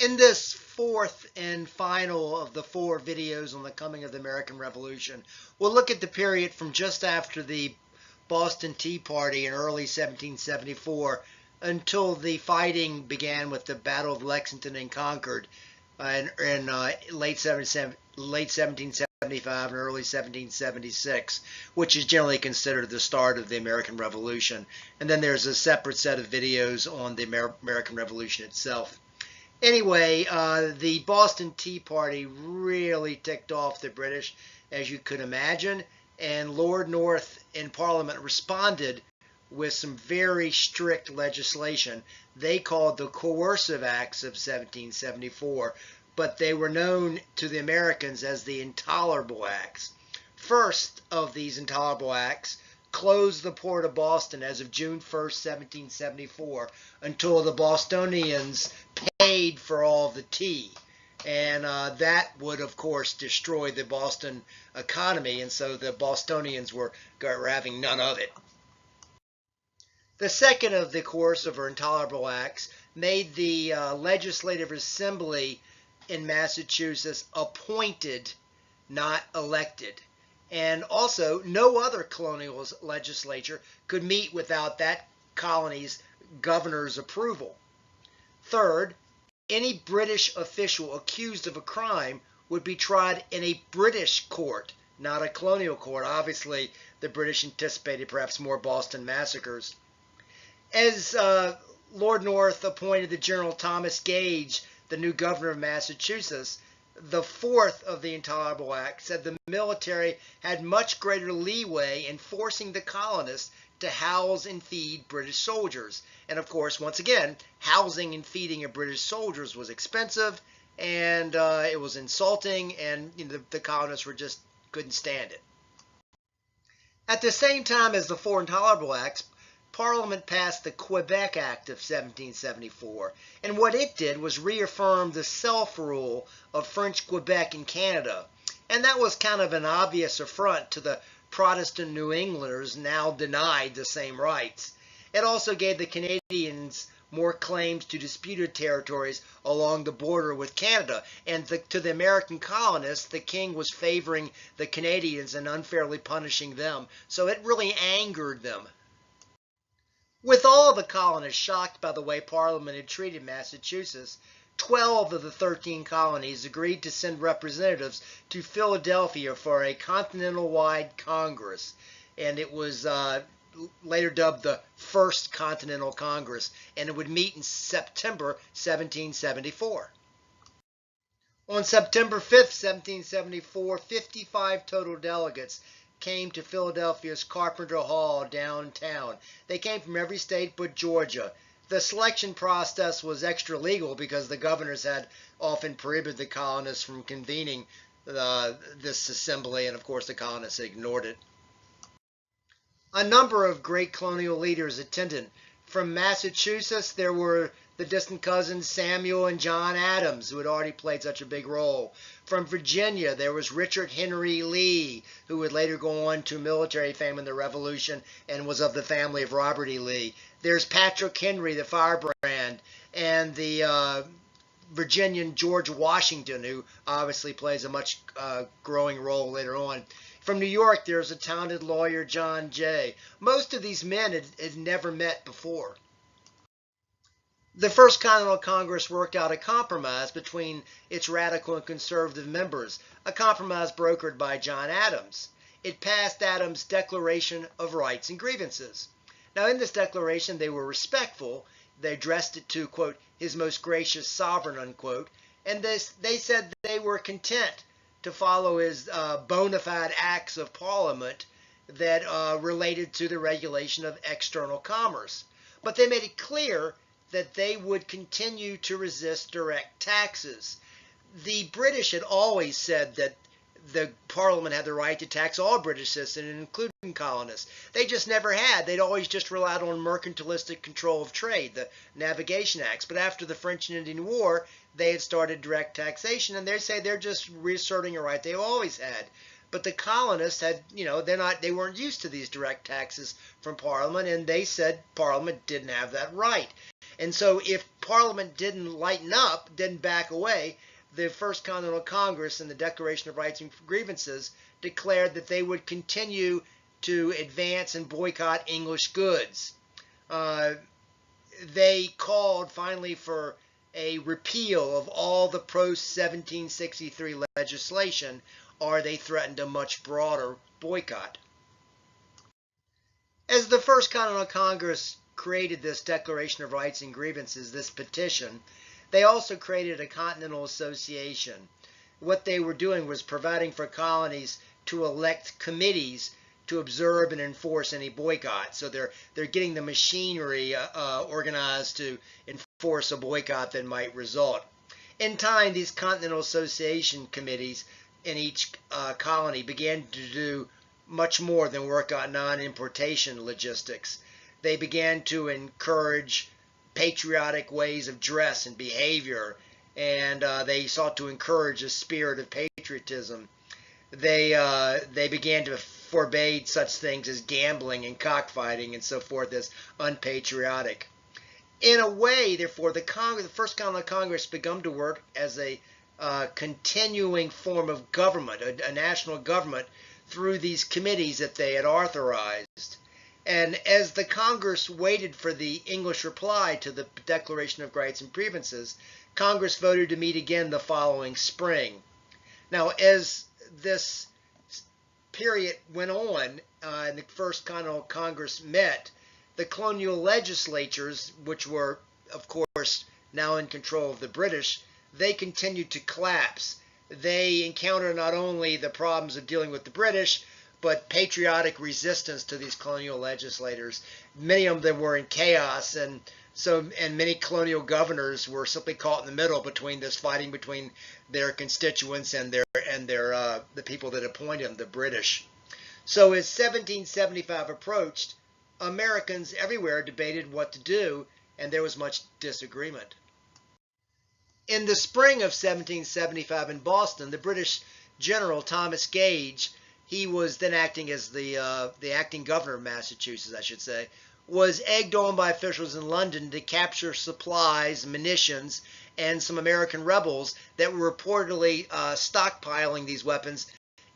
In this fourth and final of the 4 videos on the coming of the American Revolution, we'll look at the period from just after the Boston Tea Party in early 1774 until the fighting began with the Battle of Lexington and Concord in late 1775 and early 1776, which is generally considered the start of the American Revolution. And then there's a separate set of videos on the American Revolution itself. Anyway, the Boston Tea Party really ticked off the British, as you could imagine, and Lord North in Parliament responded with some very strict legislation they called the Coercive Acts of 1774, but they were known to the Americans as the Intolerable Acts. First of these Intolerable Acts closed the port of Boston as of June 1st, 1774, until the Bostonians paid for all the tea. And that would, of course, destroy the Boston economy, and so the Bostonians were having none of it. The second of the coercive or intolerable acts made the Legislative Assembly in Massachusetts appointed, not elected. And also, no other colonial legislature could meet without that colony's governor's approval. Third, any British official accused of a crime would be tried in a British court, not a colonial court. Obviously, the British anticipated perhaps more Boston massacres. As Lord North appointed the General Thomas Gage, the new governor of Massachusetts, the fourth of the Intolerable Act said the military had much greater leeway in forcing the colonists to house and feed British soldiers. And of course, once again, housing and feeding of British soldiers was expensive, and it was insulting, and the colonists couldn't stand it. At the same time as the 4 Intolerable Acts, Parliament passed the Quebec Act of 1774, and what it did was reaffirm the self-rule of French Quebec in Canada, and that was kind of an obvious affront to the Protestant New Englanders now denied the same rights. It also gave the Canadians more claims to disputed territories along the border with Canada, and to the American colonists, the king was favoring the Canadians and unfairly punishing them, so it really angered them. With all the colonists shocked by the way Parliament had treated Massachusetts, 12 of the 13 colonies agreed to send representatives to Philadelphia for a continental-wide Congress, and it was later dubbed the First Continental Congress, and it would meet in September 1774. On September 5th, 1774, 55 total delegates came to Philadelphia's Carpenter Hall downtown. They came from every state but Georgia. The selection process was extra legal because the governors had often prohibited the colonists from convening this assembly, and of course the colonists ignored it. A number of great colonial leaders attended. From Massachusetts, there were the distant cousins Samuel and John Adams, who had already played such a big role. From Virginia, there was Richard Henry Lee, who would later go on to military fame in the Revolution and was of the family of Robert E. Lee. There's Patrick Henry, the firebrand, and the Virginian George Washington, who obviously plays a much growing role later on. From New York, there's a talented lawyer, John Jay. Most of these men had never met before. The First Continental Congress worked out a compromise between its radical and conservative members, a compromise brokered by John Adams. It passed Adams' Declaration of Rights and Grievances. Now, in this declaration, they were respectful. They addressed it to, quote, His Most Gracious Sovereign, unquote, and they said they were content to follow his bona fide acts of Parliament that related to the regulation of external commerce. But they made it clear that they would continue to resist direct taxes. The British had always said that the Parliament had the right to tax all British citizens, including colonists. They just never had. They'd always just relied on mercantilistic control of trade, the Navigation Acts. But after the French and Indian War, they had started direct taxation, and they say they're just reasserting a right they always had. But the colonists had, they weren't used to these direct taxes from Parliament, and they said Parliament didn't have that right. And so if Parliament didn't lighten up, didn't back away, the First Continental Congress in the Declaration of Rights and Grievances declared that they would continue to advance and boycott English goods. They called finally for a repeal of all the pro-1763 legislation, or they threatened a much broader boycott. As the First Continental Congress created this Declaration of Rights and Grievances, this petition, they also created a Continental Association. What they were doing was providing for colonies to elect committees to observe and enforce any boycott. So they're getting the machinery organized to enforce a boycott that might result. In time, these Continental Association committees in each colony began to do much more than work on non-importation logistics. They began to encourage patriotic ways of dress and behavior, and they sought to encourage a spirit of patriotism. They began to forbade such things as gambling and cockfighting and so forth as unpatriotic. In a way, therefore, the First Continental Congress began to work as a continuing form of government, a national government, through these committees that they had authorized. And as the Congress waited for the English reply to the Declaration of Rights and Grievances, Congress voted to meet again the following spring. Now, as this period went on and the First Continental Congress met, the colonial legislatures, which were, of course, now in control of the British, they continued to collapse. They encountered not only the problems of dealing with the British, but patriotic resistance to these colonial legislators. Many of them were in chaos, and many colonial governors were simply caught in the middle between this fighting between their constituents and the people that appointed them, the British. So as 1775 approached, Americans everywhere debated what to do, and there was much disagreement. In the spring of 1775 in Boston, the British General Thomas Gage, he was then acting as the acting governor of Massachusetts, I should say, was egged on by officials in London to capture supplies, munitions, and some American rebels that were reportedly stockpiling these weapons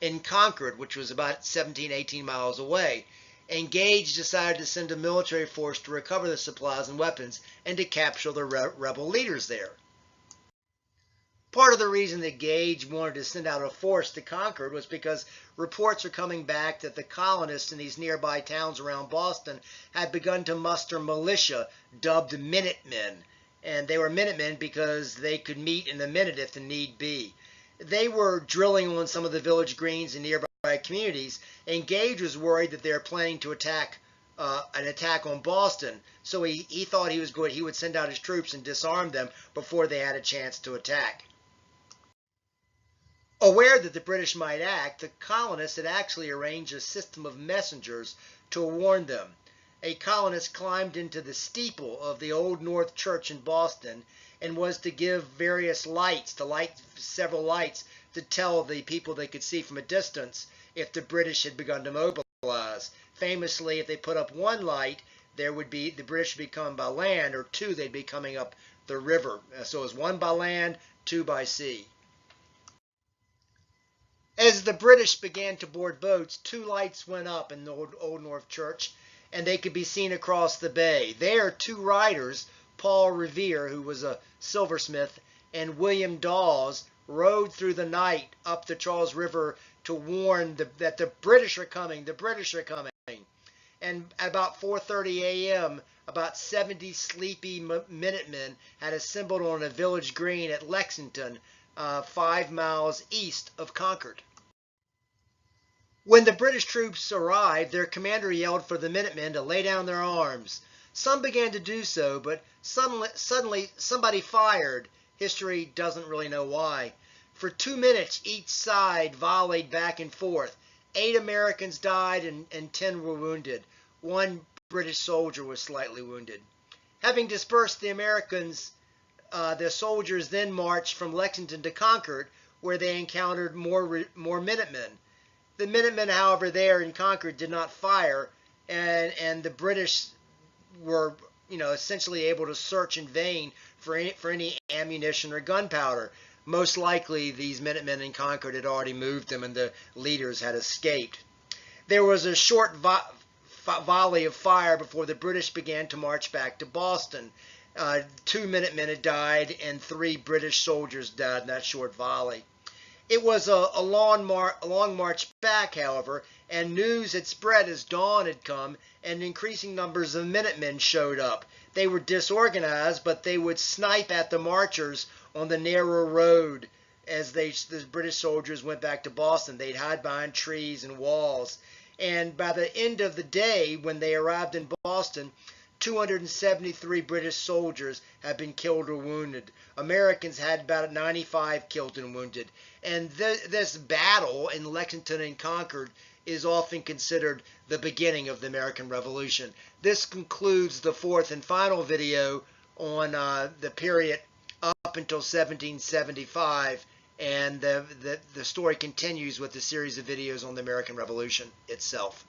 in Concord, which was about 18 miles away. And Gage decided to send a military force to recover the supplies and weapons and to capture the rebel leaders there. Part of the reason that Gage wanted to send out a force to Concord was because reports are coming back that the colonists in these nearby towns around Boston had begun to muster militia dubbed Minutemen. And they were Minutemen because they could meet in a minute if the need be. They were drilling on some of the village greens in nearby communities, and Gage was worried that they were planning to attack an attack on Boston. So he thought he would send out his troops and disarm them before they had a chance to attack. Aware that the British might act, the colonists had actually arranged a system of messengers to warn them. A colonist climbed into the steeple of the Old North Church in Boston and was to give various lights, to light several lights, to tell the people they could see from a distance if the British had begun to mobilize. Famously, if they put up one light, the British would be coming by land, or two, they'd be coming up the river. So it was one by land, two by sea. As the British began to board boats, two lights went up in the Old North Church, and they could be seen across the bay. There, two riders, Paul Revere, who was a silversmith, and William Dawes, rode through the night up the Charles River to warn that the British are coming, the British are coming. And at about 4:30 a.m., about 70 sleepy Minutemen had assembled on a village green at Lexington, 5 miles east of Concord. When the British troops arrived, their commander yelled for the Minutemen to lay down their arms. Some began to do so, but suddenly somebody fired. History doesn't really know why. For 2 minutes, each side volleyed back and forth. 8 Americans died and 10 were wounded. 1 British soldier was slightly wounded. Having dispersed the Americans, the soldiers then marched from Lexington to Concord, where they encountered more Minutemen. The Minutemen, however, there in Concord did not fire, and the British were, essentially able to search in vain for any ammunition or gunpowder. Most likely, these Minutemen in Concord had already moved them, and the leaders had escaped. There was a short volley of fire before the British began to march back to Boston. 2 Minutemen had died, and 3 British soldiers died in that short volley. It was a long march back, however, and news had spread as dawn had come, and increasing numbers of Minutemen showed up. They were disorganized, but they would snipe at the marchers on the narrow road as the British soldiers went back to Boston. They'd hide behind trees and walls. And by the end of the day, when they arrived in Boston, 273 British soldiers had been killed or wounded. Americans had about 95 killed and wounded. And this battle in Lexington and Concord is often considered the beginning of the American Revolution. This concludes the 4th and final video on the period up until 1775, and the story continues with the series of videos on the American Revolution itself.